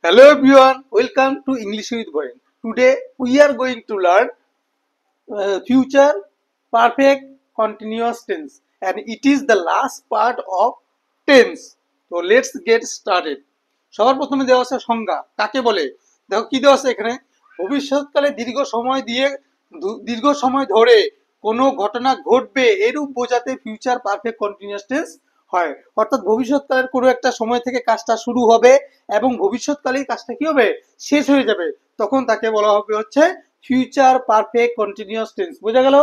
Hello everyone, welcome to English with Borin. Today we are going to learn future perfect continuous tense and it is the last part of tense. So let's get started. সবার প্রথমে দেওয়া আছে সংজ্ঞা কাকে বলে। দেখো কি দেওয়া আছে এখানে, ভবিষ্যৎকালে দীর্ঘ সময় ধরে কোনো ঘটনা ঘটবে এরূপ বোঝাতে ফিউচার পারফেক্ট কন্টিনিউয়াস টেন্স হয়। অর্থাৎ ভবিষ্যৎকালের কোনো একটা সময় থেকে কাজটা শুরু হবে এবং ভবিষ্যৎকালেই কাজটা কি হবে, শেষ হয়ে যাবে, তখন তাকে বলা হবে হচ্ছে ফিউচার পারফেক্ট কন্টিনিউয়াস টেন্স। বোঝা গেল?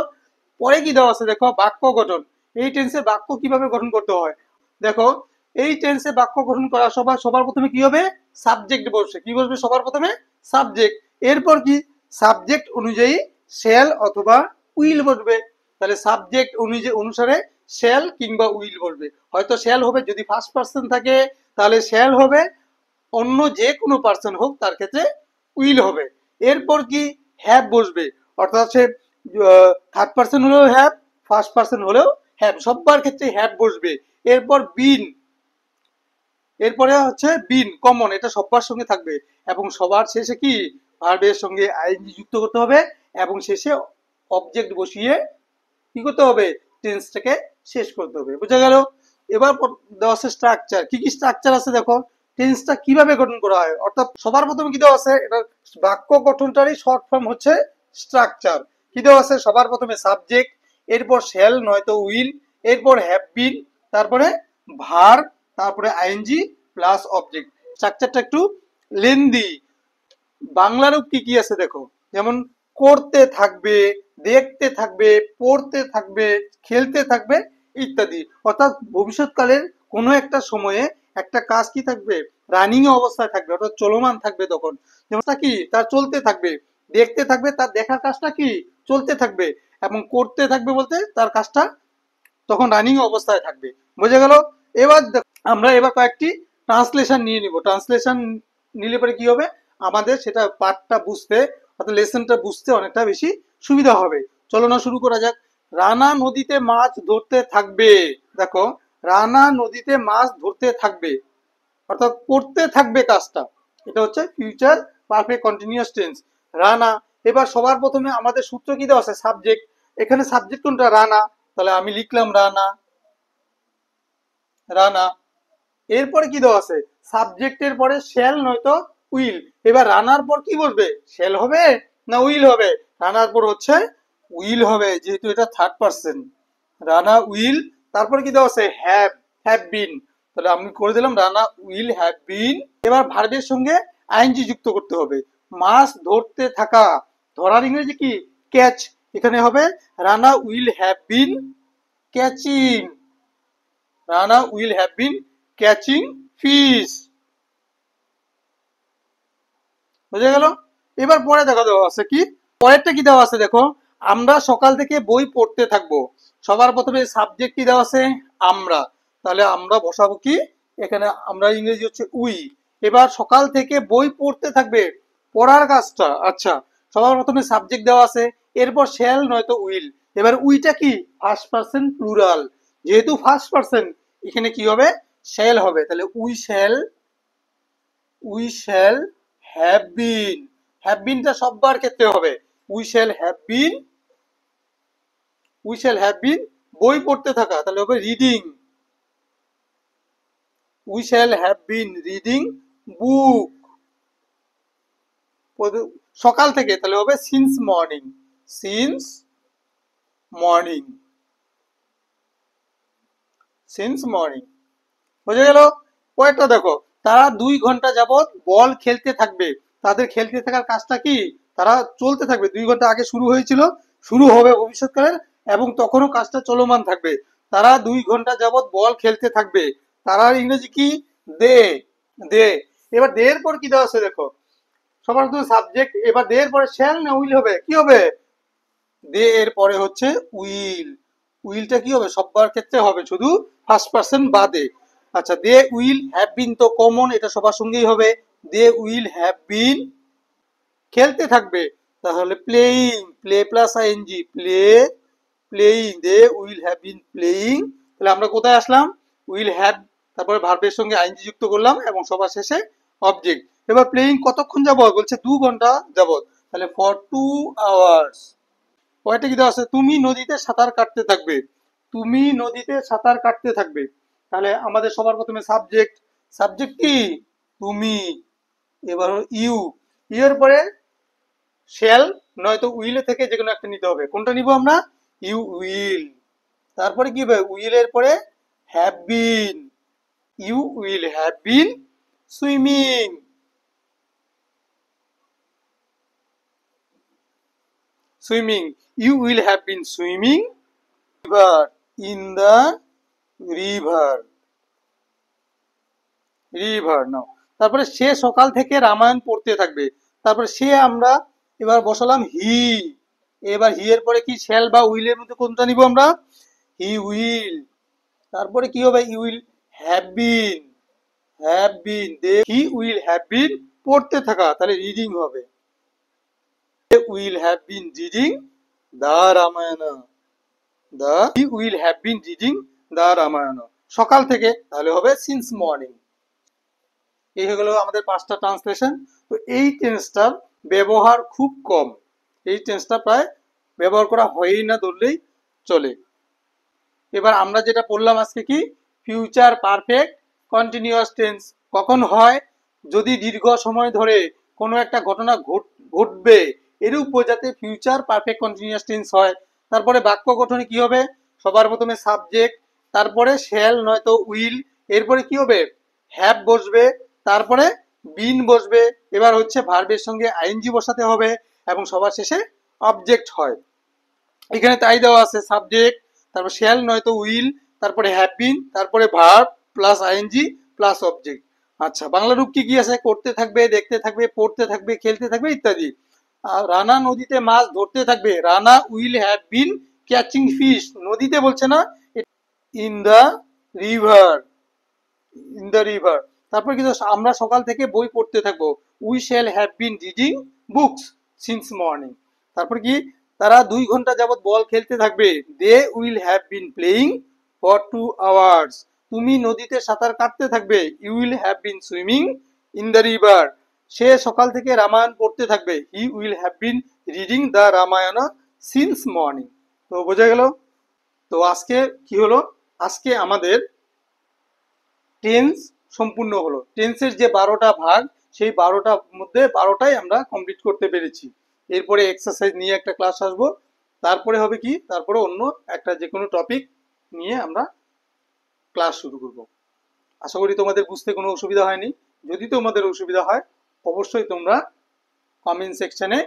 পরে কি দেওয়া আছে দেখো, বাক্য গঠন। এই টেন্সে বাক্য কিভাবে গঠন করতে হয় দেখো। এই টেন্সে বাক্য গঠন করা সবার প্রথমে কি হবে, সাবজেক্ট বসবে। কি বসবে সবার প্রথমে? সাবজেক্ট। এরপর কি, সাবজেক্ট অনুযায়ী শ্যাল অথবা উইল বসবে। তাহলে সাবজেক্ট অনুসারে শ্যাল কিংবা উইল বসবে। হয়তো শ্যাল হবে যদি ফার্স্ট পার্সন থাকে, তাহলে শ্যাল হবে, অন্য যে কোনো পার্সন হোক তার ক্ষেত্রে উইল হবে। এরপর কি, হ্যাভ বসবে। অর্থাৎ সে থার্ড পার্সন হলেও হ্যাভ, ফার্স্ট পার্সন হলেও হ্যাভ, সবার ক্ষেত্রে হ্যাভ বসবে। এরপর বিন, এরপরে হচ্ছে বিন কমন, এটা সবার সঙ্গে থাকবে। এবং সবার শেষে কি, ভার্বের সঙ্গে আইএনজি যুক্ত করতে হবে এবং শেষে অবজেক্ট বসিয়ে কি করতে হবে, টেন্সটাকে শেষ করতে হবে। বুঝা গেল? এবার দেওয়া আছে স্ট্রাকচার। কি কি স্ট্রাকচার আছে দেখো, টেন্সটা কিভাবে গঠন করা হয়। অর্থাৎ সবার প্রথমে কি দেওয়া আছে, এটা বাক্য গঠনটারই শর্ট ফর্ম হচ্ছে স্ট্রাকচার। কি দেওয়া আছে, সবার প্রথমে সাবজেক্ট, এরপর শ্যাল নয়তো উইল, এরপর হ্যাভ বিন, তারপরে ভার্ব, তারপরে আইএনজি প্লাস অবজেক্ট। স্ট্রাকচারটা একটু লেন্দি। বাংলা রূপ কি কি আছে দেখো, যেমন করতে থাকবে, দেখতে থাকবে, পড়তে থাকবে, খেলতে থাকবে ইত্যাদি। অর্থাৎ ভবিষ্যৎকালের কোনো একটা সময়ে একটা কাজ কি থাকবে, রানিং অবস্থায় থাকবে, অর্থাৎ চলমান থাকবে। তখন যেমন কি, তার চলতে থাকবে, দেখতে থাকবে, তার দেখার কাজটা কি চলতে থাকবে, এবং করতে থাকবে বলতে তার কাজটা তখন রানিং অবস্থায় থাকবে। বুঝে গেল? এবার আমরা কয়েকটি ট্রান্সলেশন নিয়ে নিব। ট্রান্সলেশন নিলে পরে কি হবে, আমাদের সেটা পার্টটা বুঝতে, অর্থাৎ লেসনটা বুঝতে অনেকটা বেশি সুবিধা হবে। চলো না শুরু করা যাক। রানা নদীতে মাছ ধরতে থাকবে। দেখো, রানা নদীতে মাছ ধরতে থাকবে, অর্থাৎ করতে থাকবে কাজটা। এটা হচ্ছে future perfect continuous tense. Rana. এবার সবার প্রথমে আমাদের সূত্র কি দেওয়া আছে, সাবজেক্ট। এখানে সাবজেক্ট কোনটা, রানা। তাহলে আমি লিখলাম রানা, রানা। এরপরে কি দেওয়া আছে, সাবজেক্টের পরে শ্যাল নয়তো উইল। এবার রানার পর কি বলবে, শ্যাল হবে না উইল হবে? রানার পর হচ্ছে উইল হবে, যেহেতু এটা থার্ড পার্সন। রানা উইল, তারপরে কি দেওয়া আছে, হ্যাভ বিন। তাহলে আমি করে দিলাম রানা উইল হ্যাভ বিন। এবার ভার্বের সঙ্গে আইএনজি যুক্ত করতে হবে। মাছ ধরতে থাকা, ধরার ইংরেজি কি, ক্যাচ। এখানে হবে Rana will have been catching, Rana will have been catching fish. বুঝে গেল? এবার পরে দেখা দেওয়া আছে কি, পরেরটা কি দেওয়া আছে দেখো, আমরা সকাল থেকে বই পড়তে থাকবো। সবার প্রথমে সাবজেক্ট কি দেওয়া আছে, আমরা। তাহলে আমরা বসাবো কি এখানে, আমরা ইংরেজি হচ্ছে উই। এবার সকাল থেকে বই পড়তে থাকবে, পড়ার কাজটা। আচ্ছা, সবার প্রথমে সাবজেক্ট দেওয়া আছে, এরপর শ্যাল নয়তো উইল। এবার উইটা কি, ফার্স্ট পার্সন প্লুরাল, যেহেতু ফার্স্ট পার্সন এখানে কি হবে, শ্যাল হবে। তাহলে we shall have been. Have বিনটা সববার ক্ষেত্রে হবে। উই শ্যাল হ্যাভ বিন বই পড়তে থাকা, তাহলে হবে reading. We shall have been reading book. সকাল থেকে, তাহলে হবে since morning, since morning, since morning. বুঝে গেল? পরেরটা দেখো, তারা 2 ঘন্টা যাবত বল খেলতে থাকবে। তাদের খেলতে থাকার কাজটা কি, তারা চলতে থাকবে। 2 ঘন্টা আগে শুরু হয়েছিল, শুরু হবে ভবিষ্যৎকালের, এবং তখনও কাজটা চলমান থাকবে। তারা 2 ঘন্টা যাবত বল খেলতে থাকবে। তারার ইংরেজি কি, দে, দে। এবার দে এর পর কি দেওয়া আছে দেখো, সবার প্রথমে সাবজেক্ট। এবার দে এর পরে শ্যাল না উইল হবে, কি হবে, দে এর পরে হচ্ছে উইল। উইলটা কি হবে, সবার ক্ষেত্রে হবে, শুধু ফার্স্ট পার্সন বাদে। আচ্ছা, দে উইল হ্যাভ বিন তো কমন, এটা সবার সঙ্গেই হবে। দে উইল হ্যাভ বিন খেলতে থাকবে, তাহলে playing, play plus ING, playing, they will have been playing. তাহলে আমরা কোথায় আসলাম, উইল হ্যাভ, তারপরে ভার্বের সঙ্গে আইএনজি যুক্ত করলাম এবং সবার শেষে অবজেক্ট। এবার প্লেইং কতক্ষণ যাবত বলছে 2 ঘন্টা যাবত, তাহলে ফর 2 আওয়ার্স। কয়টা কি দেওয়া আছে, তুমি নদীতে সাঁতার কাটতে থাকবে, তুমি নদীতে সাঁতার কাটতে থাকবে। তাহলে আমাদের সবার প্রথমে সাবজেক্ট, সাবজেক্ট কি তুমি, এবার ইউ, এর পরে শ্যাল নয়তো উইলে থেকে যে কোনো একটা নিতে হবে, কোনটা নিব আমরা, ইউ উইল। তারপরে কি হবে, উইলের পরে have been, you will have been swimming, swimming, you will have been swimming river, in the river, river নাও। তারপরে সে সকাল থেকে রামায়ণ পড়তে থাকবে, তারপরে সে আমরা এবার বসালাম হি, এবার হি এর পরে কি শ্যাল বা উইলের মধ্যে কোনটা নিব আমরা, হি উইল। তারপরে কি হবে, you will have been, have been, he will have been পড়তে থাকা, তাহলে রিডিং হবে, will have been reading the Ramayana, the he will have been reading the Ramayana, সকাল থেকে, তাহলে হবে সিন্স মর্নিং। এই হয়ে গেল আমাদের 5টা ট্রান্সলেশন। তো এই টেন্সটার ব্যবহার খুব কম, এই টেন্সটা প্রায় ব্যবহার করা হয়ই না ধরলেই চলে। এবার আমরা যেটা পড়লাম আজকে কি, ফিউচার পারফেক্ট কন্টিনিউয়াস টেন্স কখন হয়, যদি দীর্ঘ সময় ধরে কোনো একটা ঘটনা ঘটবে এরূপ বোঝাতে ফিউচার পারফেক্ট কন্টিনিউয়াস টেন্স হয়। তারপরে বাক্য গঠনে কি হবে, সবার প্রথমে সাবজেক্ট, তারপরে শ্যাল নয়তো উইল, এরপরে কি হবে, হ্যাভ বসবে, তারপরে বিন বসবে, এবার হচ্ছে ভার্বের সঙ্গে আইএনজি বসাতে হবে, এবং সবার শেষে অবজেক্ট হয়। এখানে তাই দেওয়া আছে, সাবজেক্ট, তারপর শ্যাল নয়তো উইল, তারপরে হ্যাভ বিন, তারপরে verb plus ING plus object. আচ্ছা, বাংলা রূপ কি কি আছে, করতে থাকবে, দেখতে থাকবে, পড়তে থাকবে, খেলতে থাকবে ইত্যাদি। আর রানা নদীতে মাছ ধরতে থাকবে, Rana will have been catching fish, নদীতে বলছে না, in the river, in the river. তারপর কিন্তু আমরা সকাল থেকে বই পড়তে থাকবো, we shall have been reading books since morning. তারপর কি, তারা 2 ঘন্টা যাবত বল খেলতে থাকবে, they will have been playing for 2 hours. তুমি নদীতে সাঁতার কাটতে থাকবে, you will have been swimming in the river. সে সকাল থেকে রামায়ণ পড়তে থাকবে, হি will have been reading the Ramayana since morning. তো বোঝা গেল। তো আজকে কি হলো, আজকে আমাদের টেন্স সম্পূর্ণ হলো, টেন্সের যে 12টা ভাগ সেই 12টার মধ্যে 12টাই আমরা কমপ্লিট করতে পেরেছি। এরপরে এক্সারসাইজ নিয়ে একটা ক্লাস আসবো, তারপরে হবে কি, তারপরে অন্য একটা যে কোনো টপিক নিয়ে আমরা ক্লাস শুরু করব। আশা করি তোমাদের বুঝতে কোনো অসুবিধা হয়নি, যদি তোমাদের অসুবিধা হয় অবশ্যই তোমরা কমেন্ট সেকশনে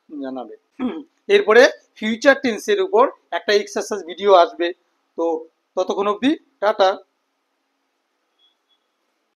জানাবে। এরপরে ফিউচার টেন্সের উপর একটা এক্সারসাইজ ভিডিও আসবে, তো ততক্ষণ অবধি টাটা।